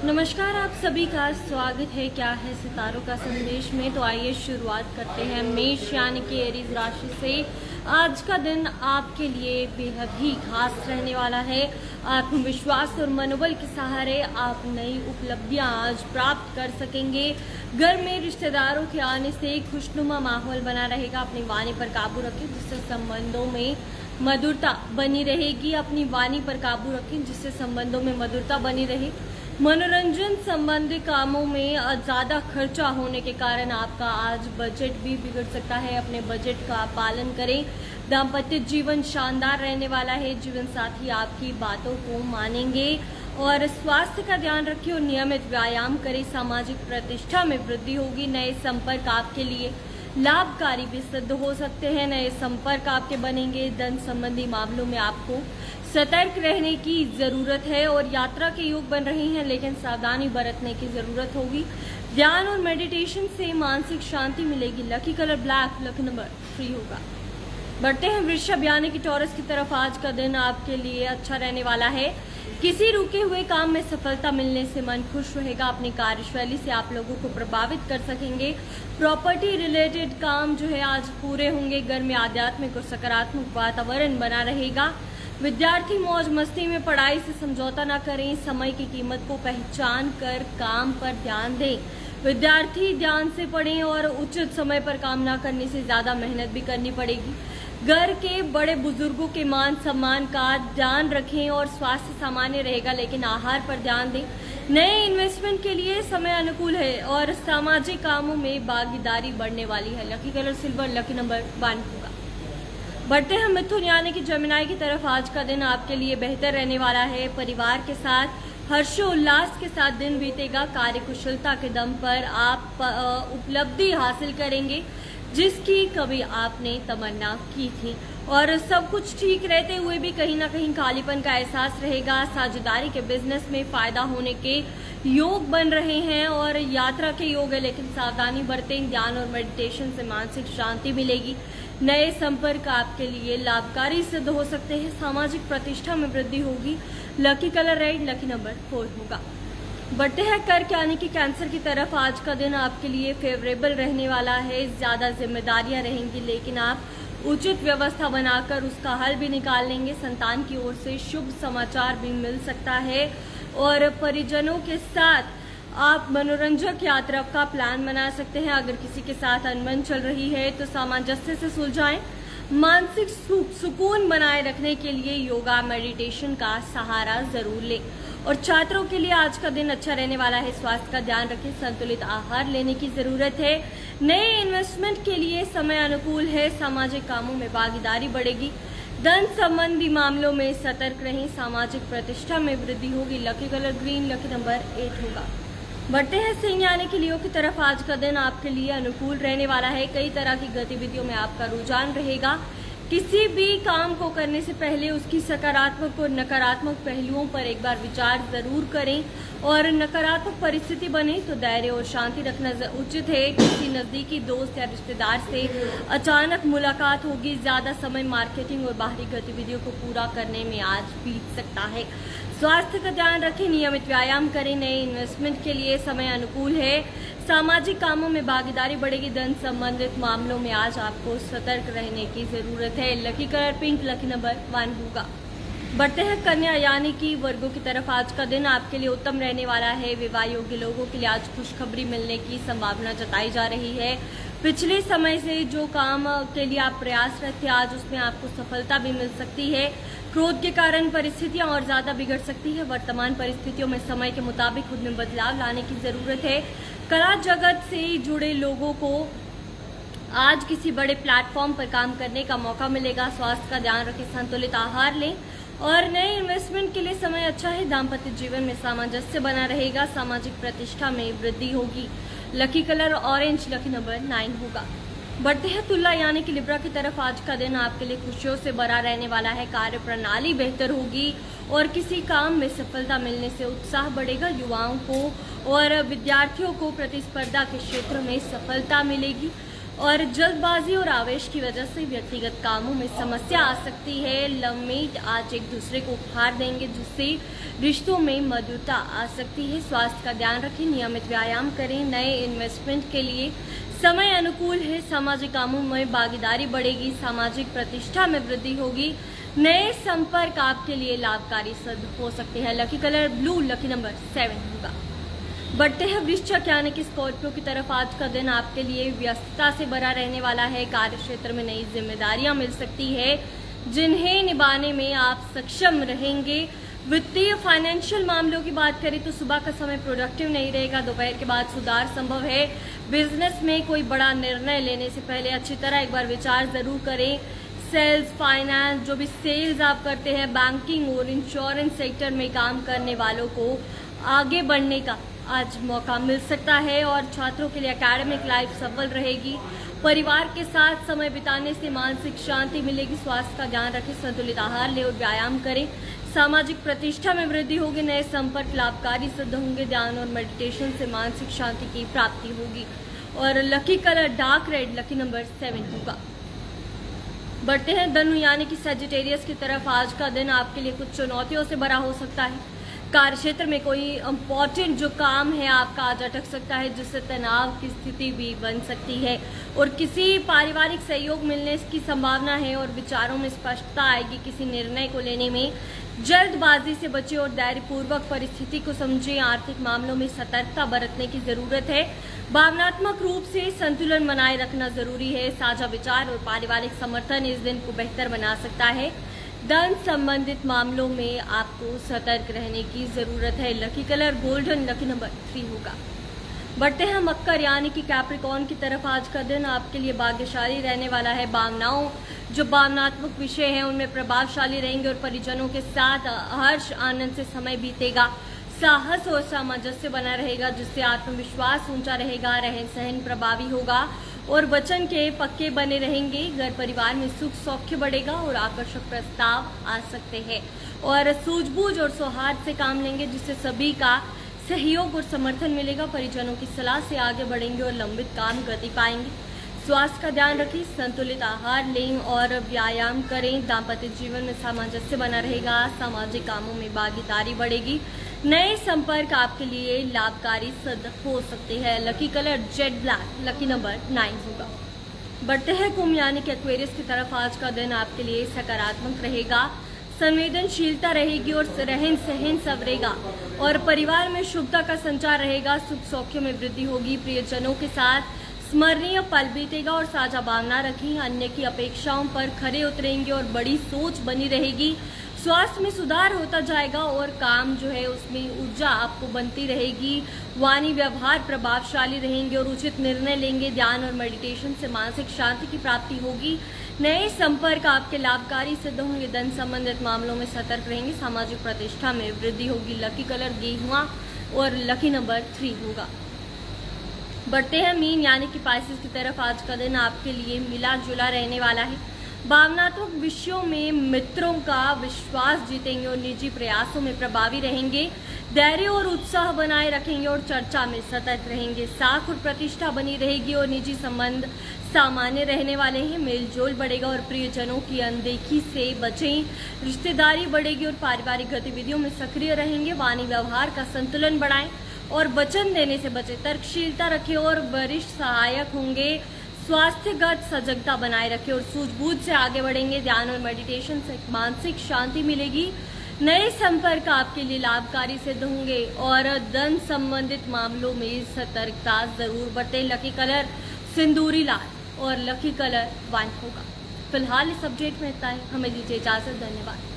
नमस्कार, आप सभी का स्वागत है। क्या है सितारों का संदेश में, तो आइए शुरुआत करते हैं मेष यानी कि एरीज राशि से। आज का दिन आपके लिए बेहद ही खास रहने वाला है। आत्मविश्वास और मनोबल के सहारे आप नई उपलब्धियां आज प्राप्त कर सकेंगे। घर में रिश्तेदारों के आने से खुशनुमा माहौल बना रहेगा। अपनी वाणी पर काबू रखें जिससे संबंधों में मधुरता बनी रहेगी। अपनी वाणी पर काबू रखें जिससे संबंधों में मधुरता बनी रहे। मनोरंजन संबंधी कामों में ज़्यादा खर्चा होने के कारण आपका आज बजट भी बिगड़ सकता है। अपने बजट का पालन करें। दाम्पत्य जीवन शानदार रहने वाला है। जीवन साथी आपकी बातों को मानेंगे और स्वास्थ्य का ध्यान रखें और नियमित व्यायाम करें। सामाजिक प्रतिष्ठा में वृद्धि होगी। नए संपर्क आपके लिए लाभकारी भी सिद्ध हो सकते हैं। नए संपर्क आपके बनेंगे। धन संबंधी मामलों में आपको सतर्क रहने की जरूरत है और यात्रा के योग बन रहे हैं, लेकिन सावधानी बरतने की जरूरत होगी। ध्यान और मेडिटेशन से मानसिक शांति मिलेगी। Lucky colour black, lucky number 3 होगा। बढ़ते हैं वृषभ यानी कि टॉरस की तरफ। आज का दिन आपके लिए अच्छा रहने वाला है। किसी रुके हुए काम में सफलता मिलने से मन खुश रहेगा। अपनी कार्यशैली से आप लोगों को प्रभावित कर सकेंगे। प्रॉपर्टी रिलेटेड काम जो है आज पूरे होंगे। घर में आध्यात्मिक और सकारात्मक वातावरण बना रहेगा। विद्यार्थी मौज मस्ती में पढ़ाई से समझौता न करें। समय की कीमत को पहचान कर काम पर ध्यान दें। विद्यार्थी ध्यान से पढ़ें और उचित समय पर काम न करने से ज्यादा मेहनत भी करनी पड़ेगी। घर के बड़े बुजुर्गों के मान सम्मान का ध्यान रखें और स्वास्थ्य सामान्य रहेगा, लेकिन आहार पर ध्यान दें। नए इन्वेस्टमेंट के लिए समय अनुकूल है और सामाजिक कामों में भागीदारी बढ़ने वाली है। Lucky colour silver, lucky number 1 होगा। बढ़ते हैं मिथुन यानी कि जमिनाई की तरफ। आज का दिन आपके लिए बेहतर रहने वाला है। परिवार के साथ हर्षोल्लास के साथ दिन बीतेगा। कार्य कुशलता के दम पर आप उपलब्धि हासिल करेंगे जिसकी कभी आपने तमन्ना की थी, और सब कुछ ठीक रहते हुए भी कहीं ना कहीं खालीपन का एहसास रहेगा। साझेदारी के बिजनेस में फायदा होने के योग बन रहे हैं और यात्रा के योग है, लेकिन सावधानी बरतें। ध्यान और मेडिटेशन से मानसिक शांति मिलेगी। नए संपर्क आपके लिए लाभकारी सिद्ध हो सकते हैं। सामाजिक प्रतिष्ठा में वृद्धि होगी। Lucky colour red, lucky number 4 होगा। बढ़ते हैं कर्क यानी कि कैंसर की तरफ। आज का दिन आपके लिए फेवरेबल रहने वाला है। ज्यादा जिम्मेदारियां रहेंगी, लेकिन आप उचित व्यवस्था बनाकर उसका हल भी निकाल लेंगे। संतान की ओर से शुभ समाचार भी मिल सकता है और परिजनों के साथ आप मनोरंजक यात्रा का प्लान बना सकते हैं। अगर किसी के साथ अनबन चल रही है तो सामंजस्य से सुलझाएं। मानसिक सुकून बनाए रखने के लिए योगा मेडिटेशन का सहारा जरूर लें। और छात्रों के लिए आज का दिन अच्छा रहने वाला है। स्वास्थ्य का ध्यान रखें। संतुलित आहार लेने की जरूरत है। नए इन्वेस्टमेंट के लिए समय अनुकूल है। सामाजिक कामों में भागीदारी बढ़ेगी। धन संबंधी मामलों में सतर्क रहें। सामाजिक प्रतिष्ठा में वृद्धि होगी। Lucky colour green, lucky number 8 होगा। बढ़ते हैं सिंह यानी कि लियो की तरफ। आज का दिन आपके लिए अनुकूल रहने वाला है। कई तरह की गतिविधियों में आपका रुझान रहेगा। किसी भी काम को करने से पहले उसकी सकारात्मक और नकारात्मक पहलुओं पर एक बार विचार जरूर करें, और नकारात्मक परिस्थिति बने तो धैर्य और शांति रखना उचित है। किसी नजदीकी दोस्त या रिश्तेदार से अचानक मुलाकात होगी। ज्यादा समय मार्केटिंग और बाहरी गतिविधियों को पूरा करने में आज बीत सकता है। स्वास्थ्य का ध्यान रखें। नियमित व्यायाम करें। नए इन्वेस्टमेंट के लिए समय अनुकूल है। सामाजिक कामों में भागीदारी बढ़ेगी। धन संबंधित मामलों में आज आपको सतर्क रहने की जरूरत है। Lucky colour pink, lucky number 1 होगा। बढ़ते हैं कन्या यानी कि वर्गों की तरफ। आज का दिन आपके लिए उत्तम रहने वाला है। विवाह योग्य लोगों के लिए आज खुशखबरी मिलने की संभावना जताई जा रही है। पिछले समय से जो काम के लिए आप प्रयासरत थे, आज उसमें आपको सफलता भी मिल सकती है। क्रोध के कारण परिस्थितियां और ज्यादा बिगड़ सकती है। वर्तमान परिस्थितियों में समय के मुताबिक खुद में बदलाव लाने की जरूरत है। कला जगत से जुड़े लोगों को आज किसी बड़े प्लेटफॉर्म पर काम करने का मौका मिलेगा। स्वास्थ्य का ध्यान रखें। संतुलित आहार लें और नए इन्वेस्टमेंट के लिए समय अच्छा है। दाम्पत्य जीवन में सामंजस्य बना रहेगा। सामाजिक प्रतिष्ठा में वृद्धि होगी। Lucky colour orange, lucky number 9 होगा। बढ़ते हैं तुला यानी कि लिब्रा की तरफ। आज का दिन आपके लिए खुशियों से भरा रहने वाला है। कार्य प्रणाली बेहतर होगी और किसी काम में सफलता मिलने से उत्साह बढ़ेगा। युवाओं को और विद्यार्थियों को प्रतिस्पर्धा के क्षेत्र में सफलता मिलेगी। और जल्दबाजी और आवेश की वजह से व्यक्तिगत कामों में समस्या आ सकती है। लवमेट आज एक दूसरे को उपहार देंगे, जिससे रिश्तों में मधुरता आ सकती है। स्वास्थ्य का ध्यान रखें, नियमित व्यायाम करें। नए इन्वेस्टमेंट के लिए समय अनुकूल है। सामाजिक कामों में भागीदारी बढ़ेगी, सामाजिक प्रतिष्ठा में वृद्धि होगी। नए संपर्क आपके लिए लाभकारी सिद्ध हो सकते हैं। Lucky colour blue, lucky number 7 होगा। बढ़ते हैं वृश्चिक यानी कि स्कॉर्पियो की तरफ। आज का दिन आपके लिए व्यस्तता से भरा रहने वाला है। कार्य क्षेत्र में नई जिम्मेदारियां मिल सकती है, जिन्हें निभाने में आप सक्षम रहेंगे। वित्तीय फाइनेंशियल मामलों की बात करें तो सुबह का समय प्रोडक्टिव नहीं रहेगा, दोपहर के बाद सुधार संभव है। बिजनेस में कोई बड़ा निर्णय लेने से पहले अच्छी तरह एक बार विचार जरूर करें। सेल्स, फाइनेंस, जो भी सेल्स आप करते हैं, बैंकिंग और इंश्योरेंस सेक्टर में काम करने वालों को आगे बढ़ने का आज मौका मिल सकता है। और छात्रों के लिए एकेडमिक लाइफ सफल रहेगी। परिवार के साथ समय बिताने से मानसिक शांति मिलेगी। स्वास्थ्य का ध्यान रखें, संतुलित आहार लें और व्यायाम करें। सामाजिक प्रतिष्ठा में वृद्धि होगी। नए संपर्क लाभकारी सिद्ध होंगे। ध्यान और मेडिटेशन से मानसिक शांति की प्राप्ति होगी। और lucky colour dark red, lucky number 7 होगा। बढ़ते हैं धनु यानी कि सजिटेरियस की तरफ। आज का दिन आपके लिए कुछ चुनौतियों से भरा हो सकता है। कार्य क्षेत्र में कोई इम्पोर्टेंट जो काम है आपका आज अटक सकता है, जिससे तनाव की स्थिति भी बन सकती है। और किसी पारिवारिक सहयोग मिलने की संभावना है और विचारों में स्पष्टता आएगी। किसी निर्णय को लेने में जल्दबाजी से बचें और धैर्यपूर्वक परिस्थिति को समझें। आर्थिक मामलों में सतर्कता बरतने की जरूरत है। भावनात्मक रूप से संतुलन बनाए रखना जरूरी है। साझा विचार और पारिवारिक समर्थन इस दिन को बेहतर बना सकता है। धन संबंधित मामलों में आपको सतर्क रहने की जरूरत है। Lucky colour golden, lucky number 3 होगा। बढ़ते हैं मकर यानी कि कैप्रिकॉर्न की तरफ। आज का दिन आपके लिए भाग्यशाली रहने वाला है। भावनाओं, जो भावनात्मक विषय हैं, उनमें प्रभावशाली रहेंगे और परिजनों के साथ हर्ष आनंद से समय बीतेगा। साहस और सामंजस्य बना रहेगा, जिससे आत्मविश्वास ऊंचा रहेगा। रहन सहन प्रभावी होगा और वचन के पक्के बने रहेंगे। घर परिवार में सुख सौख्य बढ़ेगा और आकर्षक प्रस्ताव आ सकते हैं। और सूझबूझ और सौहार्द से काम लेंगे, जिससे सभी का सहयोग और समर्थन मिलेगा। परिजनों की सलाह से आगे बढ़ेंगे और लंबित काम गति पाएंगे। स्वास्थ्य का ध्यान रखें, संतुलित आहार लें और व्यायाम करें। दाम्पत्य जीवन में सामंजस्य बना रहेगा। सामाजिक कामों में भागीदारी बढ़ेगी। नए संपर्क आपके लिए लाभकारी सिद्ध हो सकते हैं। Lucky colour jet black, lucky number 9 होगा। बढ़ते हैं कुंभ यानी कि एक्वेरियस की तरफ। आज का दिन आपके लिए सकारात्मक रहेगा। संवेदनशीलता रहेगी और रहन सहन संवरेगा और परिवार में शुभता का संचार रहेगा। सुख सौख्य में वृद्धि होगी। प्रियजनों के साथ स्मरणीय पल बीतेगा और साझा भावना रखें। अन्य की अपेक्षाओं पर खरे उतरेंगे और बड़ी सोच बनी रहेगी। स्वास्थ्य में सुधार होता जाएगा और काम जो है उसमें ऊर्जा आपको बनती रहेगी। वाणी व्यवहार प्रभावशाली रहेंगे और उचित निर्णय लेंगे। ध्यान और मेडिटेशन से मानसिक शांति की प्राप्ति होगी। नए संपर्क आपके लाभकारी सिद्ध होंगे। धन संबंधित मामलों में सतर्क रहेंगे। सामाजिक प्रतिष्ठा में वृद्धि होगी। लकी कलर गेहुआ और लकी नंबर 3 होगा। बढ़ते हैं मीन यानी कि पाइसेस की तरफ। आज का दिन आपके लिए मिला जुला रहने वाला है। भावनात्मक विषयों में मित्रों का विश्वास जीतेंगे और निजी प्रयासों में प्रभावी रहेंगे। धैर्य और उत्साह बनाए रखेंगे और चर्चा में सतर्क रहेंगे। साख और प्रतिष्ठा बनी रहेगी और निजी संबंध सामान्य रहने वाले हैं। मेलजोल बढ़ेगा और प्रियजनों की अनदेखी से बचें। रिश्तेदारी बढ़ेगी और पारिवारिक गतिविधियों में सक्रिय रहेंगे। वाणी व्यवहार का संतुलन बढ़ाएं और वचन देने से बचें। तर्कशीलता रखें और वरिष्ठ सहायक होंगे। स्वास्थ्यगत सजगता बनाए रखें और सूझबूझ से आगे बढ़ेंगे। ध्यान और मेडिटेशन से मानसिक शांति मिलेगी। नए संपर्क आपके लिए लाभकारी सिद्ध होंगे और धन संबंधित मामलों में सतर्कता जरूर बरतें। लकी कलर सिंदूरी लाल और लकी कलर 1 होगा। फिलहाल इस अपडेट में इतना ही। हमें दीजिए इजाजत। धन्यवाद।